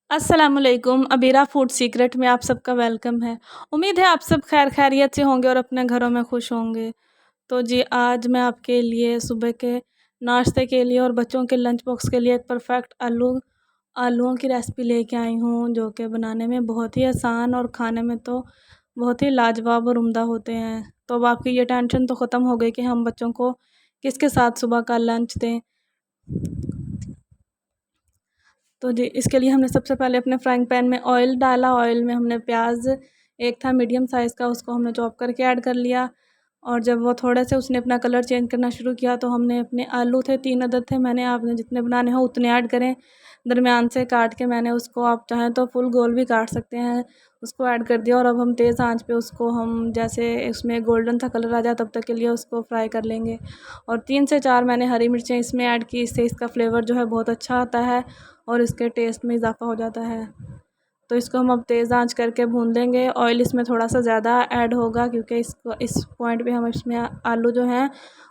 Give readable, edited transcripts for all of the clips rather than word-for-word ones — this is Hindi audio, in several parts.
अस्सलामुअलैकुम, अबीरा फूड सीक्रेट में आप सबका वेलकम है। उम्मीद है आप सब खैर खैरियत से होंगे और अपने घरों में खुश होंगे। तो जी आज मैं आपके लिए सुबह के नाश्ते के लिए और बच्चों के लंच बॉक्स के लिए एक परफेक्ट आलूओं की रेसिपी लेके आई हूँ, जो कि बनाने में बहुत ही आसान और खाने में तो बहुत ही लाजवाब और उम्दा होते हैं। तो अब आपकी ये टेंशन तो ख़त्म हो गई कि हम बच्चों को किसके साथ सुबह का लंच दें। तो जी इसके लिए हमने सबसे पहले अपने फ्राइंग पैन में ऑयल डाला। ऑयल में हमने प्याज एक था मीडियम साइज़ का, उसको हमने चॉप करके ऐड कर लिया। और जब वो थोड़े से उसने अपना कलर चेंज करना शुरू किया तो हमने अपने आलू थे 3 अदद थे, मैंने आपने जितने बनाने हो उतने ऐड करें। दरमियान से काट के मैंने उसको, आप चाहें तो फुल गोल भी काट सकते हैं, उसको ऐड कर दिया। और अब हम तेज़ आंच पे उसको, हम जैसे उसमें गोल्डन सा कलर आ जाए तब तक के लिए उसको फ्राई कर लेंगे। और 3 से 4 मैंने हरी मिर्चें इसमें ऐड की, इससे इसका फ्लेवर जो है बहुत अच्छा आता है और इसके टेस्ट में इजाफ़ा हो जाता है। तो इसको हम अब तेज़ आंच करके भून लेंगे। ऑयल इसमें थोड़ा सा ज़्यादा ऐड होगा क्योंकि इस पॉइंट पे हम इसमें आलू जो हैं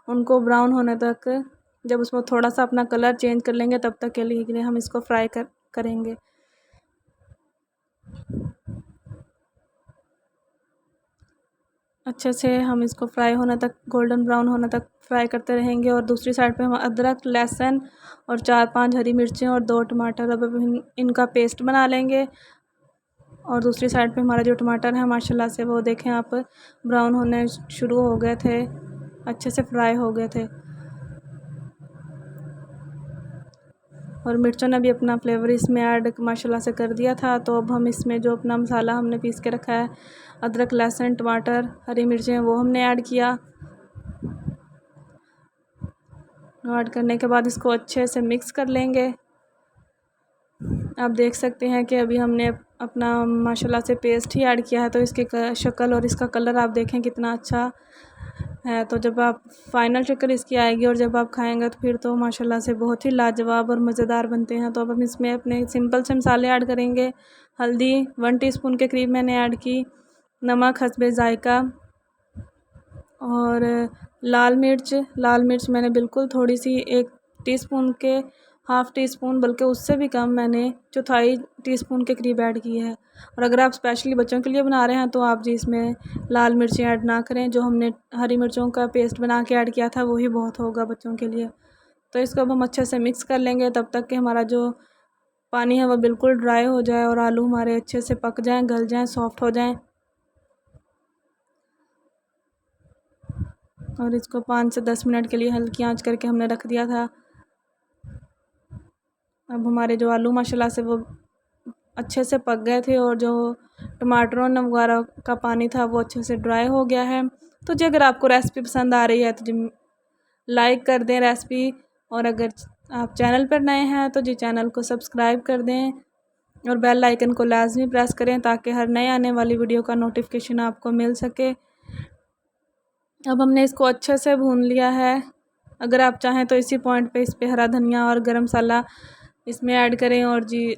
उनको ब्राउन होने तक, जब उसमें थोड़ा सा अपना कलर चेंज कर लेंगे तब तक के लिए हम इसको फ्राई करेंगे। अच्छे से हम इसको फ्राई होने तक, गोल्डन ब्राउन होने तक फ्राई करते रहेंगे। और दूसरी साइड पे हम अदरक, लहसुन और 4-5 हरी मिर्चें और 2 टमाटर, अब इनका पेस्ट बना लेंगे। और दूसरी साइड पे हमारा जो टमाटर है माशाल्लाह से वो देखें आप, ब्राउन होने शुरू हो गए थे, अच्छे से फ्राई हो गए थे। और मिर्चों ने भी अपना फ्लेवर इसमें ऐड माशाल्लाह से कर दिया था। तो अब हम इसमें जो अपना मसाला हमने पीस के रखा है, अदरक, लहसुन, टमाटर, हरी मिर्चें, वो हमने ऐड किया। ऐड करने के बाद इसको अच्छे से मिक्स कर लेंगे। आप देख सकते हैं कि अभी हमने अपना माशाल्लाह से पेस्ट ही ऐड किया है, तो इसकी शक्ल और इसका कलर आप देखें कितना अच्छा है। तो जब आप फाइनल शक्ल इसकी आएगी और जब आप खाएंगे तो फिर तो माशाल्लाह से बहुत ही लाजवाब और मज़ेदार बनते हैं। तो अब हम इसमें अपने सिंपल से मसाले ऐड करेंगे। हल्दी 1 टीस्पून के करीब मैंने ऐड की, नमक हस्बे ज़ायका, और लाल मिर्च मैंने बिल्कुल थोड़ी सी, 1 टीस्पून के हाफ़ टी स्पून, बल्कि उससे भी कम, मैंने चौथाई टीस्पून के करीब ऐड की है। और अगर आप स्पेशली बच्चों के लिए बना रहे हैं तो आप जी इसमें लाल मिर्चें ऐड ना करें, जो हमने हरी मिर्चों का पेस्ट बना के ऐड किया था वही बहुत होगा बच्चों के लिए। तो इसको अब हम अच्छे से मिक्स कर लेंगे तब तक कि हमारा जो पानी है वह बिल्कुल ड्राई हो जाए और आलू हमारे अच्छे से पक जाएँ, गल जाएँ, सॉफ्ट हो जाएँ। और इसको 5 से 10 मिनट के लिए हल्की आंच करके हमने रख दिया था। अब हमारे जो आलू माशाल्लाह से वो अच्छे से पक गए थे और जो टमाटरों वगैरह का पानी था वो अच्छे से ड्राई हो गया है। तो जी अगर आपको रेसिपी पसंद आ रही है तो जी लाइक कर दें रेसिपी, और अगर आप चैनल पर नए हैं तो जी चैनल को सब्सक्राइब कर दें और बेल आइकन को लाजमी प्रेस करें ताकि हर नए आने वाली वीडियो का नोटिफिकेशन आपको मिल सके। अब हमने इसको अच्छे से भून लिया है। अगर आप चाहें तो इसी पॉइंट पे इस पे हरा धनिया और गरम मसाला इसमें ऐड करें। और जी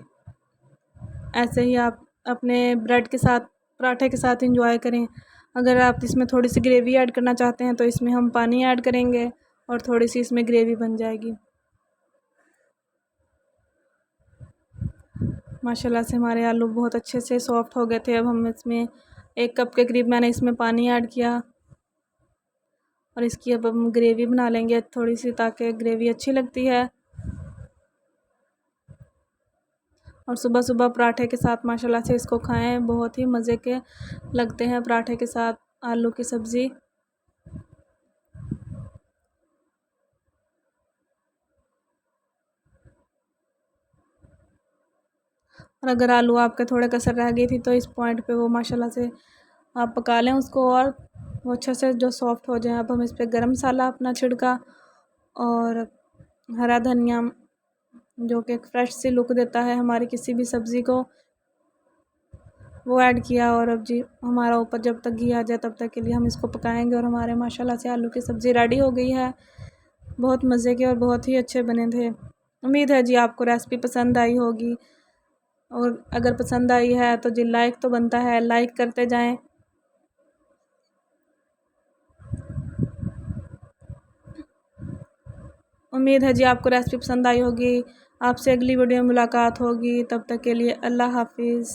ऐसे ही आप अपने ब्रेड के साथ, पराठे के साथ इंजॉय करें। अगर आप इसमें थोड़ी सी ग्रेवी ऐड करना चाहते हैं तो इसमें हम पानी ऐड करेंगे और थोड़ी सी इसमें ग्रेवी बन जाएगी। माशाल्लाह से हमारे आलू बहुत अच्छे से सॉफ्ट हो गए थे। अब हम इसमें 1 कप के करीब मैंने इसमें पानी ऐड किया और इसकी अब हम ग्रेवी बना लेंगे थोड़ी सी, ताकि ग्रेवी अच्छी लगती है। और सुबह सुबह पराठे के साथ माशाल्लाह से इसको खाएं, बहुत ही मज़े के लगते हैं पराठे के साथ आलू की सब्ज़ी। और अगर आलू आपके थोड़े कसर रह गई थी तो इस पॉइंट पे वो माशाल्लाह से आप पका लें उसको और वो अच्छे से जो सॉफ्ट हो जाए। अब हम इस पर गरम मसाला अपना छिड़का और हरा धनिया, जो कि एक फ़्रेश सी लुक देता है हमारी किसी भी सब्ज़ी को, वो ऐड किया। और अब जी हमारा ऊपर जब तक घी आ जाए तब तक के लिए हम इसको पकाएंगे। और हमारे माशाल्लाह से आलू की सब्ज़ी रेडी हो गई है। बहुत मज़े के और बहुत ही अच्छे बने थे। उम्मीद है जी आपको रेसिपी पसंद आई होगी, और अगर पसंद आई है तो जी लाइक तो बनता है, लाइक करते जाएं। उम्मीद है जी आपको रेसिपी पसंद आई होगी। आपसे अगली वीडियो में मुलाकात होगी, तब तक के लिए अल्लाह हाफिज़।